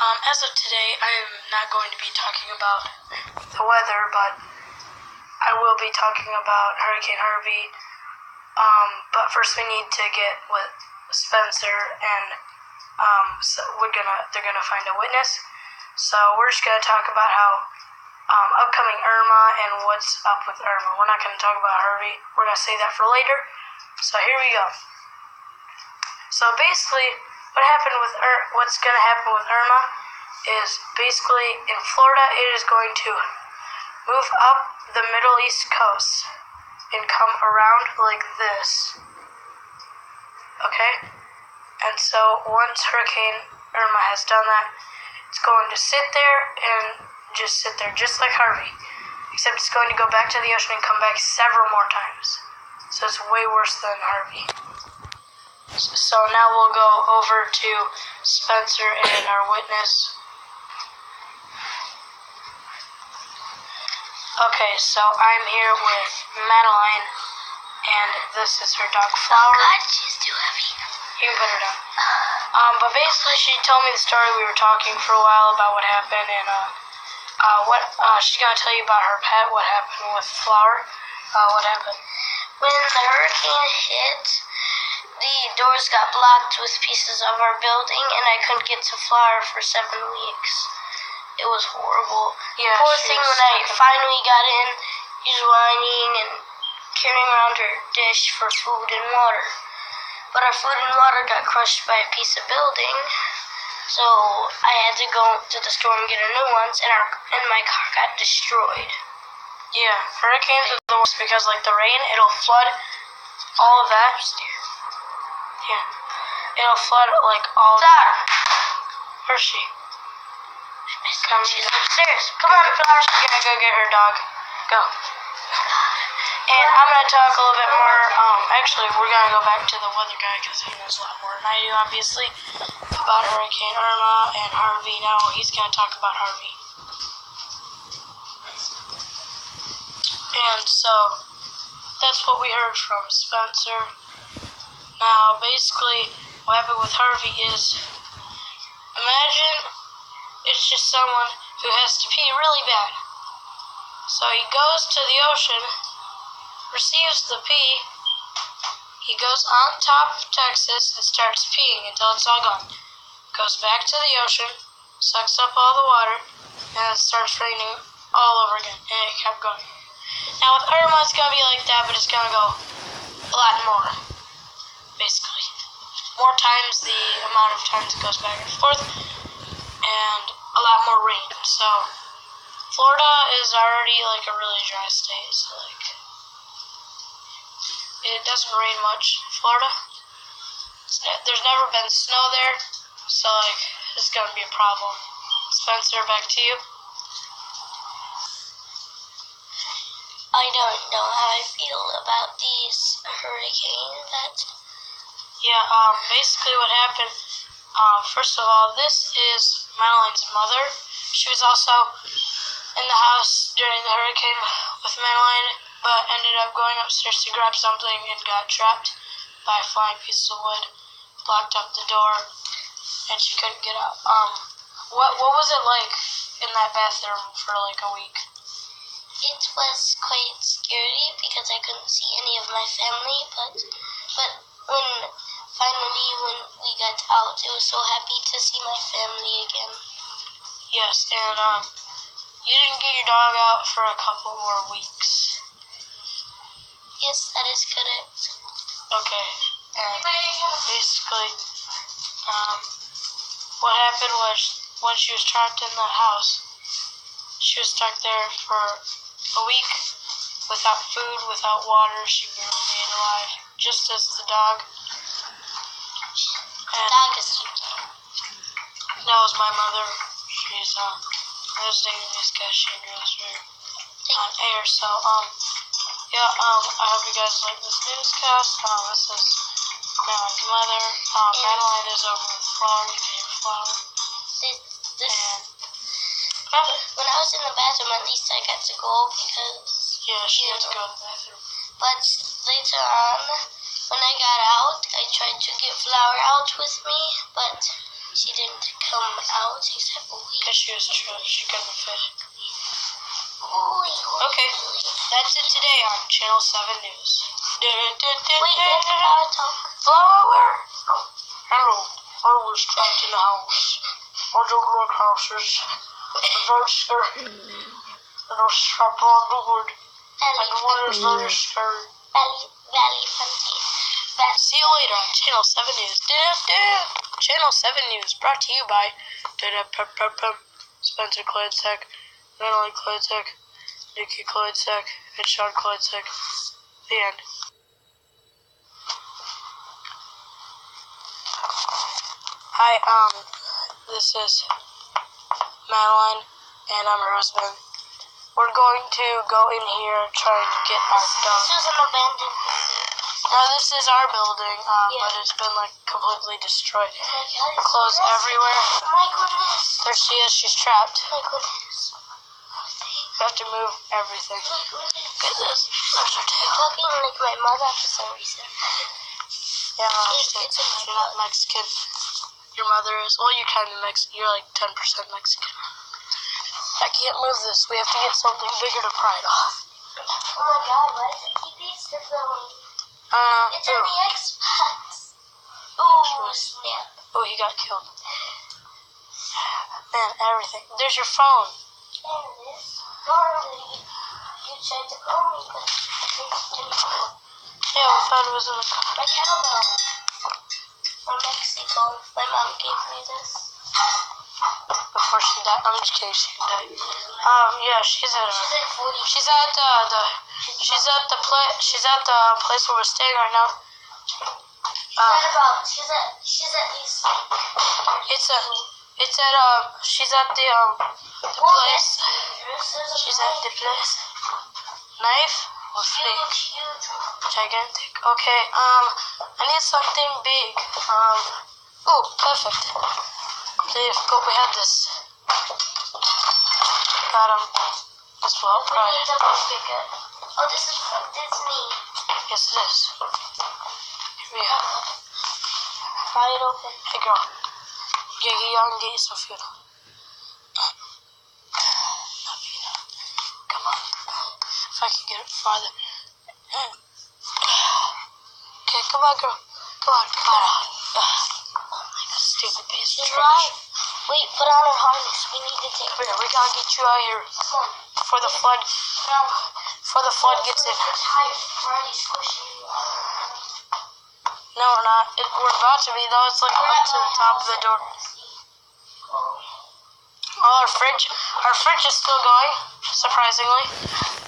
As of today, I am not going to be talking about the weather, but I will be talking about Hurricane Harvey. But first we need to get with Spencer, and so they're gonna find a witness. So we're just gonna talk about how upcoming Irma and what's up with Irma. We're not gonna talk about Harvey. We're gonna save that for later. So here we go. So basically, what's gonna happen with Irma is basically in Florida, it is going to move up the Middle East coast and come around like this. Okay? And so once Hurricane Irma has done that, it's going to sit there and just sit there, just like Harvey. Except it's going to go back to the ocean and come back several more times. So it's way worse than Harvey. So now we'll go over to Spencer and our witness. Okay, so I'm here with Madeline, and this is her dog Flower. Oh God, she's too heavy. You can put her down. But basically, she told me the story. We were talking for a while about what happened, and she's gonna tell you about her pet. What happened with Flower? What happened? When the hurricane hit, the doors got blocked with pieces of our building, and I couldn't get to Flower for 7 weeks. It was horrible. Yeah, Poor thing, when I finally got in, she was whining and carrying around her dish for food and water. But our food and water got crushed by a piece of building, so I had to go to the store and get a new ones, and my car got destroyed. Yeah, hurricanes are the worst because, like, the rain, it'll flood all of that. Yeah, it'll flood, like, all of that. Where's she? She's upstairs. Come on, Flower. She's gonna go get her dog. Go. And I'm gonna talk a little bit more. Actually, we're gonna go back to the weather guy because he knows a lot more than I do, obviously, about Hurricane Irma and Harvey. Now he's gonna talk about Harvey. And so that's what we heard from Spencer. Now, basically, what happened with Harvey is, imagine it's just someone who has to pee really bad. So he goes to the ocean, receives the pee, he goes on top of Texas and starts peeing until it's all gone. Goes back to the ocean, sucks up all the water, and it starts raining all over again. And it kept going. Now with Irma, it's going to be like that, but it's going to go a lot more, basically. More times the amount of times it goes back and forth, and a lot more rain. So Florida is already like a really dry state, so like it doesn't rain much in Florida. There's never been snow there, so like it's gonna be a problem. Spencer, back to you. I don't know how I feel about these hurricanes. Basically what happened, first of all, this is Madeline's mother. She was also in the house during the hurricane with Madeline, but ended up going upstairs to grab something and got trapped by a flying piece of wood, blocked up the door, and she couldn't get out. What was it like in that bathroom for like a week? It was quite scary because I couldn't see any of my family, but when we got out, I was so happy to see my family again. Yes, and you didn't get your dog out for a couple more weeks. Yes, that is correct. Okay, and basically, what happened was when she was trapped in that house, she was stuck there for a week without food, without water. She barely made it alive, just as the dog. And Dog is that was my mother. She's visiting this guy. She knows her on air. So I hope you guys like this newscast. This is Madeline's mother. Madeline is over with Flower. You can hear Flower. When I was in the bathroom, at least I got to go because she had to go to the bathroom. But later on, when I got out, I tried to get Flower out with me, but She didn't come out. She said, Because she was true. She couldn't fit. Okay, That's it today on Channel 7 News. wait, that's our talk. Flower. Hello. I was trapped in the house. I don't like houses. I'm very scary. And I was trapped on the wood. And the wood is very scary. Valley Fancy. See you later on Channel 7 News. Channel 7 News brought to you by Spencer Kleinsack, Natalie Kleinsack, Nikki Kleinsack, and Sean Kleinsack. The end. Hi, this is Madeline, and I'm her husband. We're going to go in here trying to get our dog. This was an abandoned building. No, this is our building, but it's been like completely destroyed. Clothes everywhere. Oh my goodness. There she is. She's trapped. Oh my goodness. We have to move everything. Oh my goodness. Look at this. There's her tail. Talking like my mother for some reason. Yeah, I understand. It's in my You're not Mexican. Your mother is. Well, you're kind of Mexican. You're like 10% Mexican. I can't move this. We have to get something bigger to pry it off. Oh my god, why does it keep Easter flowing? It's in the Xbox. Oh, snap. Oh, he got killed. Man, everything. There's your phone. There it is. Normally, you tried to call me, but it didn't call. Yeah, we thought it was in the car. My cowbell from Mexico. My mom gave me this. Before she died. I'm just kidding, she died. Yeah, she's at She's like 40. she's at the place where we're staying right now. She's at least like, She's at the place. She's at the place. Knife or flake? huge. Gigantic. Okay, I need something big. Oh, perfect. We have this. Got him. This will help, right? Oh, this is from Disney. Yes, it is. Here we go. Pry it open. Hey, girl. Yeah, y'all can get you some food. Come on. If I can get it farther. Okay, come on, girl. Come on. Stupid piece of She's trash. right. Wait, put on her harness. We need to take her. Here, we gotta get you out here Come on. before the flood. Before the flood gets in. We're already squishing you. No, we're not. We're about to be though. It's like up to the top of the door. Oh, our fridge is still going, surprisingly.